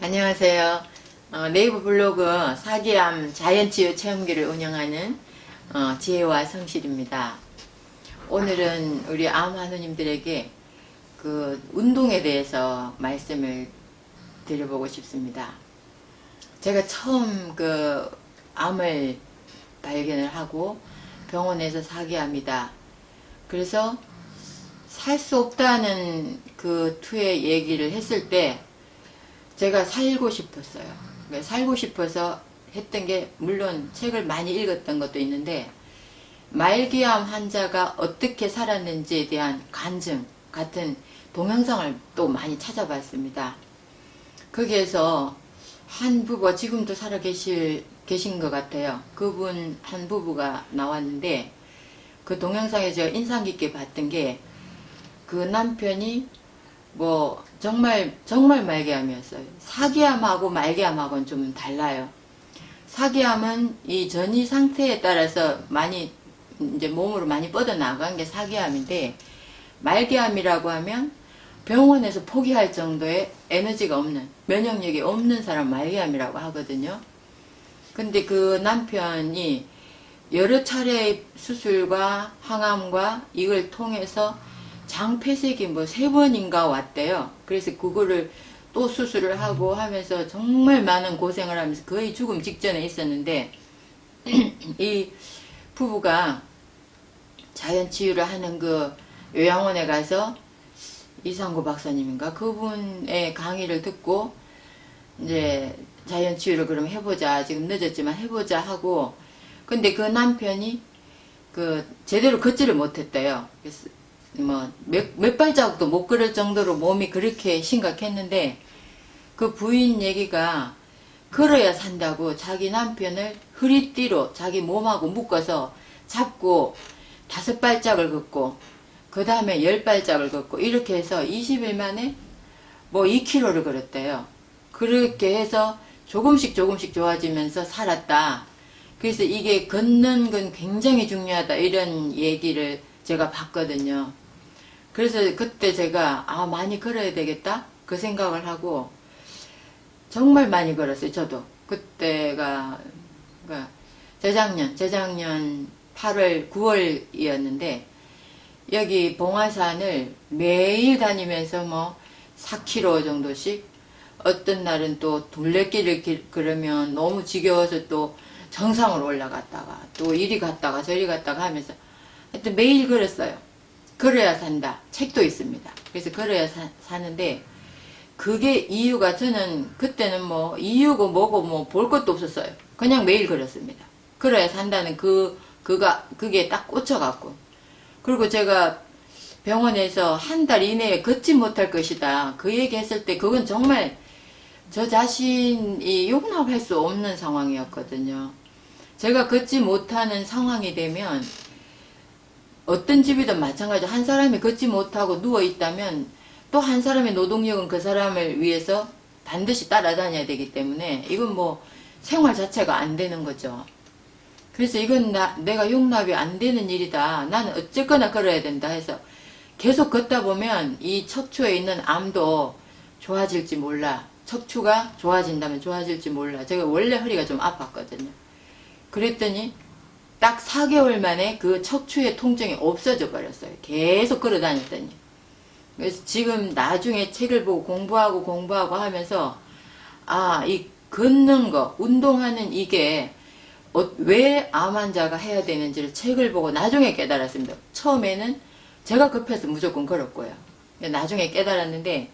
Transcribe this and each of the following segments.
안녕하세요. 네이버 블로그 사기암 자연치유 체험기를 운영하는 지혜와 성실입니다. 오늘은 우리 암 환우님들에게 그 운동에 대해서 말씀을 드려보고 싶습니다. 제가 처음 그 암을 발견을 하고 병원에서 사기암이다. 그래서 살 수 없다는 그 투의 얘기를 했을 때 제가 살고 싶었어요. 살고 싶어서 했던 게 물론 책을 많이 읽었던 것도 있는데 말기암 환자가 어떻게 살았는지에 대한 간증 같은 동영상을 또 많이 찾아봤습니다. 거기에서 한 부부가 지금도 살아 계신 것 같아요. 그분 한 부부가 나왔는데 그 동영상에 제가 인상 깊게 봤던 게 그 남편이 뭐 정말 말기암이었어요. 사기암하고 말기암하고는 좀 달라요. 사기암은 이 전이 상태에 따라서 많이 이제 몸으로 많이 뻗어나간 게 사기암인데, 말기암이라고 하면 병원에서 포기할 정도의 에너지가 없는, 면역력이 없는 사람 말기암이라고 하거든요. 근데 그 남편이 여러 차례의 수술과 항암과 이걸 통해서 장폐색이 뭐 3번인가 왔대요. 그래서 그거를 또 수술을 하고 하면서 정말 많은 고생을 하면서 거의 죽음 직전에 있었는데 이 부부가 자연치유를 하는 그 요양원에 가서 이상구 박사님인가 그분의 강의를 듣고 이제 자연치유를 그럼 해보자, 지금 늦었지만 해보자 하고, 근데 그 남편이 그 제대로 걷지를 못했대요. 그래서 뭐 몇 발자국도 못 걸을 정도로 몸이 그렇게 심각했는데 그 부인 얘기가 걸어야 산다고 자기 남편을 허리띠로 자기 몸하고 묶어서 잡고 5발짝을 걷고 그 다음에 10발짝을 걷고 이렇게 해서 20일 만에 뭐 2km를 걸었대요. 그렇게 해서 조금씩 좋아지면서 살았다. 그래서 이게 걷는 건 굉장히 중요하다 이런 얘기를 제가 봤거든요. 그래서 그때 제가 많이 걸어야 되겠다 그 생각을 하고 정말 많이 걸었어요. 저도 그때가 그러니까 재작년 8월 9월이었는데 여기 봉화산을 매일 다니면서 뭐 4km 정도씩, 어떤 날은 또 둘레길을 걸으면 너무 지겨워서 또 정상으로 올라갔다가 또 이리 갔다가 저리 갔다가 하면서 하여튼 매일 걸었어요. 걸어야 산다 책도 있습니다. 그래서 걸어야 사는데 그게 이유가, 저는 그때는 뭐 이유고 뭐고 뭐 볼 것도 없었어요. 그냥 매일 걸었습니다. 걸어야 산다는 그게 딱 꽂혀갖고, 그리고 제가 병원에서 한 달 이내에 걷지 못할 것이다 그 얘기 했을 때 그건 정말 저 자신이 용납할 수 없는 상황이었거든요. 제가 걷지 못하는 상황이 되면 어떤 집이든 마찬가지로 한 사람이 걷지 못하고 누워있다면 또 한 사람의 노동력은 그 사람을 위해서 반드시 따라다녀야 되기 때문에 이건 뭐 생활 자체가 안 되는 거죠. 그래서 이건 내가 용납이 안 되는 일이다. 나는 어쨌거나 걸어야 된다 해서 계속 걷다 보면 이 척추에 있는 암도 좋아질지 몰라. 척추가 좋아진다면 좋아질지 몰라. 제가 원래 허리가 좀 아팠거든요. 그랬더니 딱 4개월 만에 그 척추의 통증이 없어져 버렸어요. 계속 걸어 다녔더니. 그래서 지금 나중에 책을 보고 공부하고 하면서 이 걷는 거, 운동하는 이게 왜 암 환자가 해야 되는지를 책을 보고 나중에 깨달았습니다. 처음에는 제가 급해서 무조건 걸었고요. 나중에 깨달았는데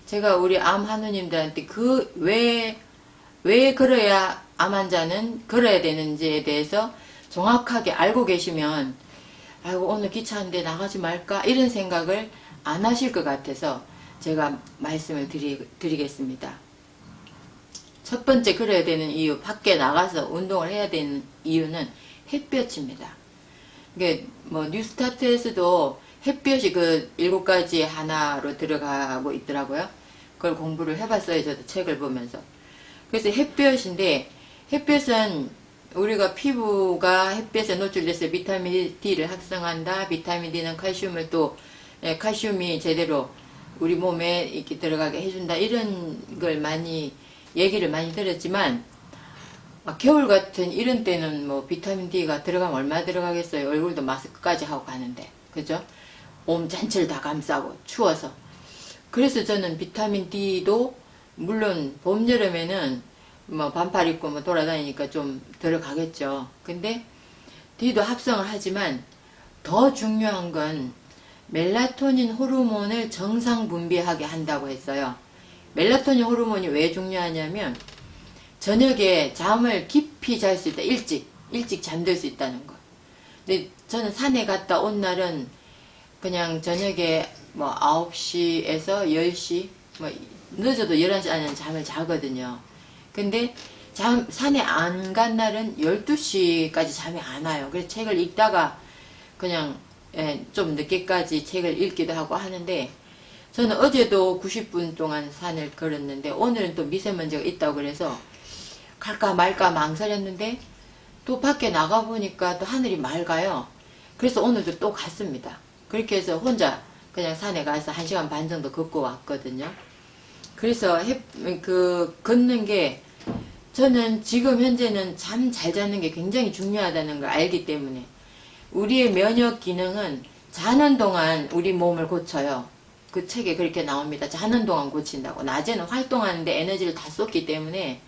제가 우리 암 환우님들한테 왜 걸어야 암 환자는 걸어야 되는지에 대해서 정확하게 알고 계시면 아이고 오늘 귀찮은데 나가지 말까 이런 생각을 안 하실 것 같아서 제가 말씀을 드리겠습니다. 첫 번째 걸어야 되는 이유, 밖에 나가서 운동을 해야 되는 이유는 햇볕입니다. 이게 뭐 뉴스타트에서도 햇볕이 그 7가지 하나로 들어가고 있더라고요. 그걸 공부를 해봤어요. 저도 책을 보면서. 그래서 햇볕인데, 햇볕은 우리가 피부가 햇볕에 노출돼서 비타민 D를 합성한다. 비타민 D는 칼슘을 또 칼슘이 제대로 우리 몸에 이렇게 들어가게 해준다 이런 걸 많이 얘기를 많이 들었지만 겨울 같은 이런 때는 뭐 비타민 D가 들어가면 얼마 들어가겠어요. 얼굴도 마스크까지 하고 가는데 그죠? 몸 전체를 다 감싸고 추워서. 그래서 저는 비타민 D도 물론 봄 여름에는 뭐 반팔 입고 뭐 돌아다니니까 좀 들어가겠죠. 근데 D도 합성을 하지만 더 중요한 건 멜라토닌 호르몬을 정상 분비하게 한다고 했어요. 멜라토닌 호르몬이 왜 중요하냐면 저녁에 잠을 깊이 잘 수 있다. 일찍 잠들 수 있다는 거. 근데 저는 산에 갔다 온 날은 그냥 저녁에 뭐 9시에서 10시 뭐 늦어도 11시 안에는 잠을 자거든요. 근데 산에 안 간 날은 12시까지 잠이 안 와요. 그래서 책을 읽다가 그냥 좀 늦게까지 책을 읽기도 하고 하는데 저는 어제도 90분 동안 산을 걸었는데 오늘은 또 미세먼지가 있다고 그래서 갈까 말까 망설였는데 또 밖에 나가보니까 또 하늘이 맑아요. 그래서 오늘도 또 갔습니다. 그렇게 해서 혼자 그냥 산에 가서 1시간 반 정도 걷고 왔거든요. 그래서 걷는 게 저는 지금 현재는 잠 잘 자는 게 굉장히 중요하다는 걸 알기 때문에 우리의 면역 기능은 자는 동안 우리 몸을 고쳐요. 그 책에 그렇게 나옵니다. 자는 동안 고친다고. 낮에는 활동하는데 에너지를 다 쏟기 때문에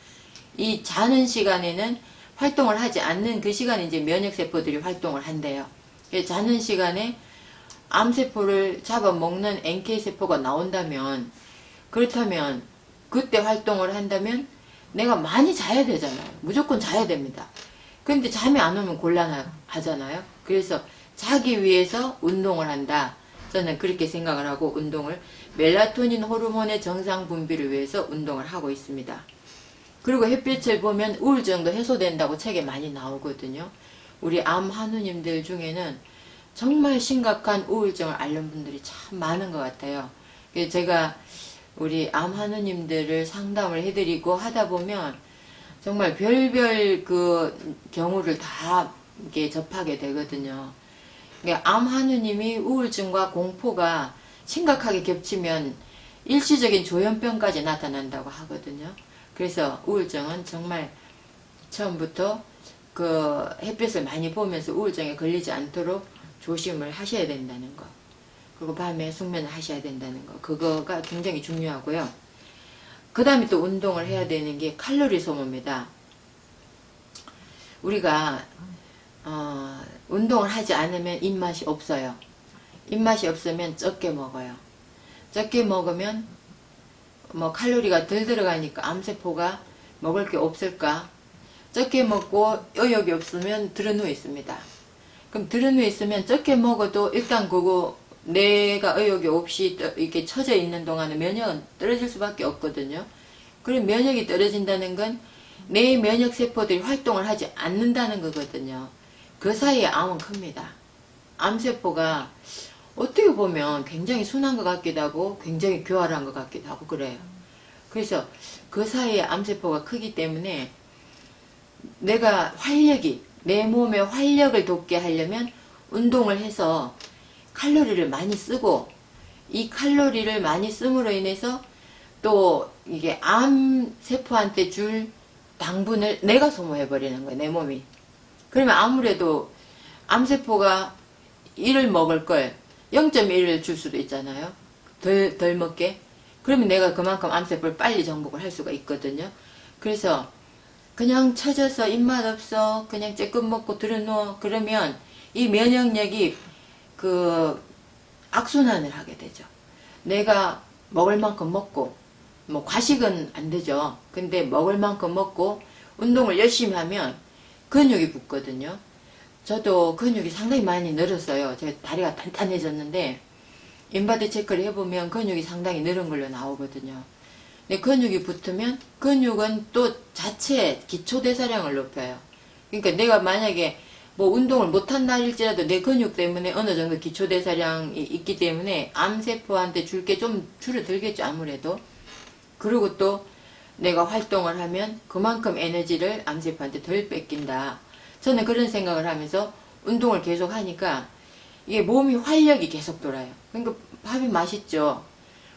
이 자는 시간에는 활동을 하지 않는 그 시간에 이제 면역세포들이 활동을 한대요. 자는 시간에 암세포를 잡아먹는 NK세포가 나온다면 그렇다면 그때 활동을 한다면 내가 많이 자야 되잖아요. 무조건 자야 됩니다. 근데 잠이 안 오면 곤란하잖아요. 그래서 자기 위해서 운동을 한다. 저는 그렇게 생각을 하고 운동을 멜라토닌 호르몬의 정상 분비를 위해서 운동을 하고 있습니다. 그리고 햇빛을 보면 우울증도 해소된다고 책에 많이 나오거든요. 우리 암 한우님들 중에는 정말 심각한 우울증을 앓는 분들이 참 많은 것 같아요. 그래서 제가 우리 암 한우님들을 상담을 해드리고 하다 보면 정말 별별 그 경우를 다 이렇게 접하게 되거든요. 그러니까 암 한우님이 우울증과 공포가 심각하게 겹치면 일시적인 조현병까지 나타난다고 하거든요. 그래서 우울증은 정말 처음부터 그 햇빛을 많이 보면서 우울증에 걸리지 않도록 조심을 하셔야 된다는 거. 그리고 밤에 숙면을 하셔야 된다는 거. 그거가 굉장히 중요하고요. 그 다음에 또 운동을 해야 되는 게 칼로리 소모입니다. 우리가 운동을 하지 않으면 입맛이 없어요. 입맛이 없으면 적게 먹어요. 적게 먹으면 뭐 칼로리가 덜 들어가니까 암세포가 먹을 게 없을까? 적게 먹고 의욕이 없으면 들어누워 있습니다. 그럼 들어누워 있으면 적게 먹어도 일단 그거 내가 의욕이 없이 이렇게 처져 있는 동안에 면역은 떨어질 수밖에 없거든요. 그럼 면역이 떨어진다는 건 내 면역세포들이 활동을 하지 않는다는 거거든요. 그 사이에 암은 큽니다. 암세포가 어떻게 보면 굉장히 순한 것 같기도 하고 굉장히 교활한 것 같기도 하고 그래요. 그래서 그 사이에 암세포가 크기 때문에 내가 내 몸의 활력을 돋게 하려면 운동을 해서 칼로리를 많이 쓰고 이 칼로리를 많이 씀으로 인해서 또 이게 암세포한테 줄 당분을 내가 소모해버리는 거예요. 내 몸이. 그러면 아무래도 암세포가 1을 먹을 걸 0.1을 줄 수도 있잖아요. 덜 먹게. 그러면 내가 그만큼 암세포를 빨리 정복을 할 수가 있거든요. 그래서 그냥 처져서 입맛 없어 그냥 쬐끔 먹고 들어누워 그러면 이 면역력이 그 악순환을 하게 되죠. 내가 먹을 만큼 먹고 뭐 과식은 안 되죠. 근데 먹을 만큼 먹고 운동을 열심히 하면 근육이 붙거든요. 저도 근육이 상당히 많이 늘었어요. 제 다리가 단단해졌는데 인바디 체크를 해보면 근육이 상당히 늘은 걸로 나오거든요. 근데 근육이 붙으면 근육은 또 자체 기초대사량을 높여요. 그러니까 내가 만약에 뭐 운동을 못한 날일지라도 내 근육 때문에 어느 정도 기초대사량이 있기 때문에 암세포한테 줄 게 좀 줄어들겠죠 아무래도. 그리고 또 내가 활동을 하면 그만큼 에너지를 암세포한테 덜 뺏긴다. 저는 그런 생각을 하면서 운동을 계속 하니까 이게 몸이 활력이 계속 돌아요. 그러니까 밥이 맛있죠.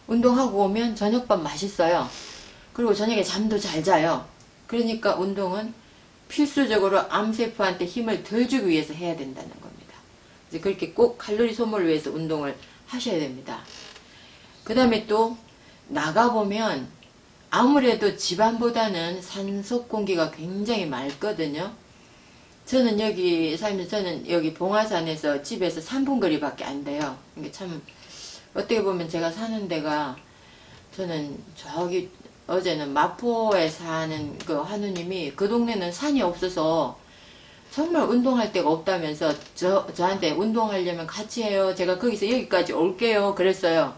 운동하고 오면 저녁밥 맛있어요. 그리고 저녁에 잠도 잘 자요. 그러니까 운동은 필수적으로 암세포한테 힘을 덜 주기 위해서 해야 된다는 겁니다. 이제 그렇게 꼭 칼로리 소모를 위해서 운동을 하셔야 됩니다. 그 다음에 또 나가보면 아무래도 집안보다는 산속 공기가 굉장히 맑거든요. 저는 여기 살면서 저는 여기 봉화산에서 집에서 3분 거리밖에 안 돼요. 이게 참 어떻게 보면 제가 사는 데가 저는 저기 어제는 마포에 사는 그 하느님이 그 동네는 산이 없어서 정말 운동할 데가 없다면서 저한테 운동하려면 같이 해요. 제가 거기서 여기까지 올게요. 그랬어요.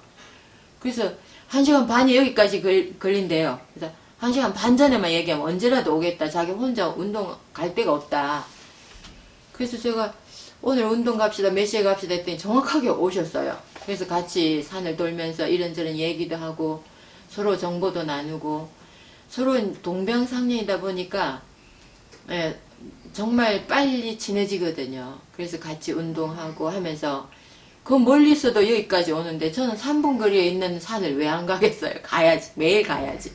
그래서 1시간 반이 여기까지 걸린대요. 그래서 1시간 반 전에만 얘기하면 언제라도 오겠다. 자기 혼자 운동 갈 데가 없다. 그래서 제가 오늘 운동 갑시다. 몇 시에 갑시다 했더니 정확하게 오셨어요. 그래서 같이 산을 돌면서 이런저런 얘기도 하고 서로 정보도 나누고 서로 동병상련이다 보니까 정말 빨리 친해지거든요. 그래서 같이 운동하고 하면서 그 멀리서도 여기까지 오는데 저는 3분 거리에 있는 산을 왜 안 가겠어요. 가야지. 매일 가야지.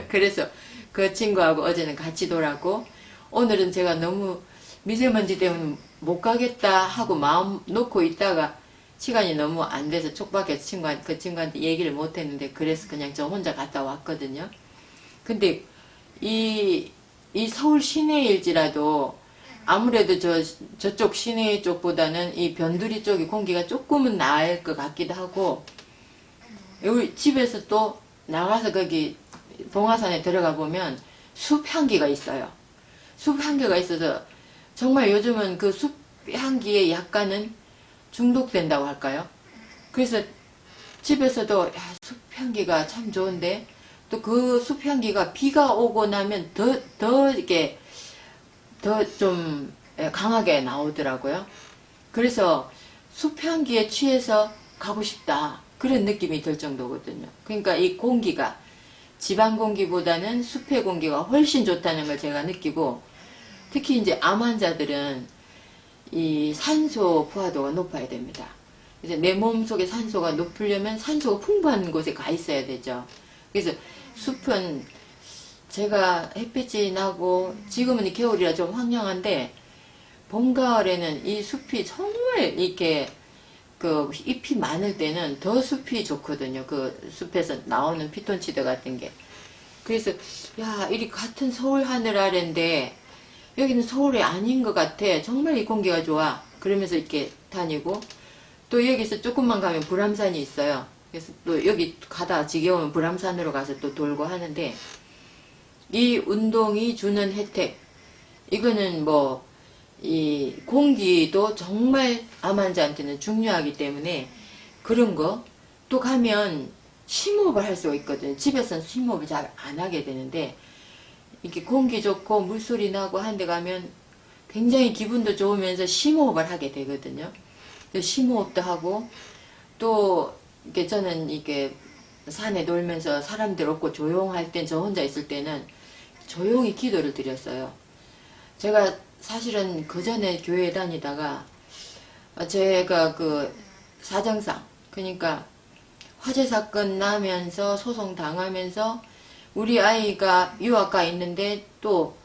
그래서 그 친구하고 어제는 같이 돌았고 오늘은 제가 너무 미세먼지 때문에 못 가겠다 하고 마음 놓고 있다가 시간이 너무 안 돼서 촉박해서 그 친구한테 얘기를 못 했는데 그래서 그냥 저 혼자 갔다 왔거든요. 근데 이 서울 시내일지라도 아무래도 저쪽 시내 쪽보다는 이 변두리 쪽이 공기가 조금은 나을 것 같기도 하고 여기 집에서 또 나가서 거기 봉화산에 들어가 보면 숲 향기가 있어요. 숲 향기가 있어서 정말 요즘은 그 숲 향기에 약간은 중독된다고 할까요? 그래서 집에서도 야, 숲 향기가 참 좋은데 또 그 숲 향기가 비가 오고 나면 더 이렇게 더 좀 강하게 나오더라고요. 그래서 숲 향기에 취해서 가고 싶다. 그런 느낌이 들 정도거든요. 그러니까 이 공기가 지방 공기보다는 숲의 공기가 훨씬 좋다는 걸 제가 느끼고 특히 이제 암 환자들은 이 산소 포화도가 높아야 됩니다. 이제 내 몸속에 산소가 높으려면 산소가 풍부한 곳에 가 있어야 되죠. 그래서 숲은 제가 햇빛이 나고 지금은 겨울이라 좀 황량한데 봄 가을에는 이 숲이 정말 이렇게 그 잎이 많을 때는 더 숲이 좋거든요. 그 숲에서 나오는 피톤치드 같은 게. 그래서 야 이리 같은 서울 하늘 아래인데 여기는 서울이 아닌 것 같아. 정말 이 공기가 좋아. 그러면서 이렇게 다니고 또 여기서 조금만 가면 불암산이 있어요. 그래서 또 여기 가다 지겨우면 불암산으로 가서 또 돌고 하는데 이 운동이 주는 혜택 이거는 뭐 이 공기도 정말 암 환자한테는 중요하기 때문에 그런 거 또 가면 심호흡을 할 수가 있거든요. 집에서는 심호흡을 잘 안 하게 되는데 이렇게 공기 좋고 물소리 나고 한 데 가면 굉장히 기분도 좋으면서 심호흡을 하게 되거든요. 심호흡도 하고 또 이렇게 저는 이렇게 산에 놀면서 사람들 없고 조용할 땐 저 혼자 있을 때는 조용히 기도를 드렸어요. 제가 사실은 그 전에 교회 다니다가 제가 그 사정상 그러니까 화재 사건 나면서 소송 당하면서 우리 아이가 유학가 있는데 또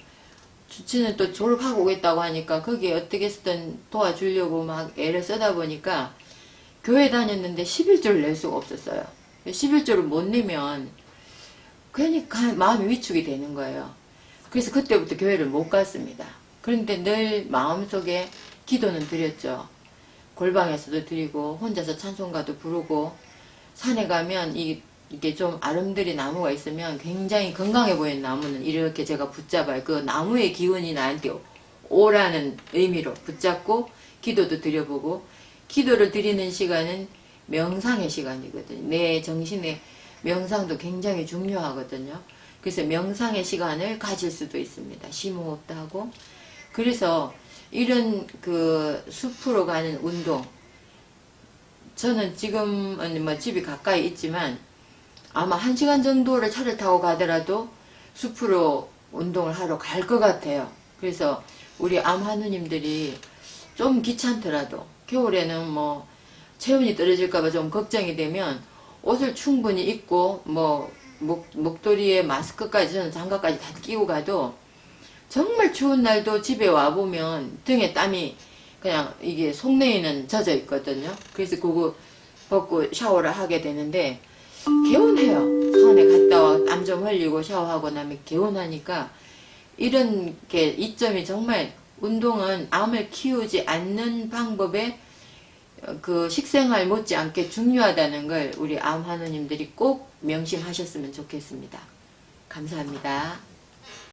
주치는 또 졸업하고 오겠다고 하니까 거기에 어떻게든 도와주려고 막 애를 쓰다 보니까 교회 다녔는데 11조를 낼 수가 없었어요. 11조를 못 내면 괜히 마음이 위축이 되는 거예요. 그래서 그때부터 교회를 못 갔습니다. 그런데 늘 마음속에 기도는 드렸죠. 골방에서도 드리고 혼자서 찬송가도 부르고 산에 가면 이게 좀 아름드리 나무가 있으면 굉장히 건강해 보이는 나무는 이렇게 제가 붙잡아요. 그 나무의 기운이 나한테 오라는 의미로 붙잡고 기도도 드려보고 기도를 드리는 시간은 명상의 시간이거든요. 내 정신의 명상도 굉장히 중요하거든요. 그래서 명상의 시간을 가질 수도 있습니다. 심호흡도 하고 그래서 이런 그 숲으로 가는 운동 저는 지금은 뭐 집이 가까이 있지만 아마 1시간 정도를 차를 타고 가더라도 숲으로 운동을 하러 갈 것 같아요. 그래서 우리 암 하느님들이 좀 귀찮더라도 겨울에는 뭐 체온이 떨어질까봐 좀 걱정이 되면 옷을 충분히 입고 뭐 목도리에 마스크까지 저는 장갑까지 다 끼고 가도 정말 추운 날도 집에 와보면 등에 땀이 그냥 이게 속내에는 젖어 있거든요. 그래서 그거 벗고 샤워를 하게 되는데 개운해요. 산에 갔다 와 땀 좀 흘리고 샤워하고 나면 개운하니까 이런 게 이점이 정말 운동은 암을 키우지 않는 방법에 그 식생활 못지않게 중요하다는 걸 우리 암 환우님들이 꼭 명심하셨으면 좋겠습니다. 감사합니다.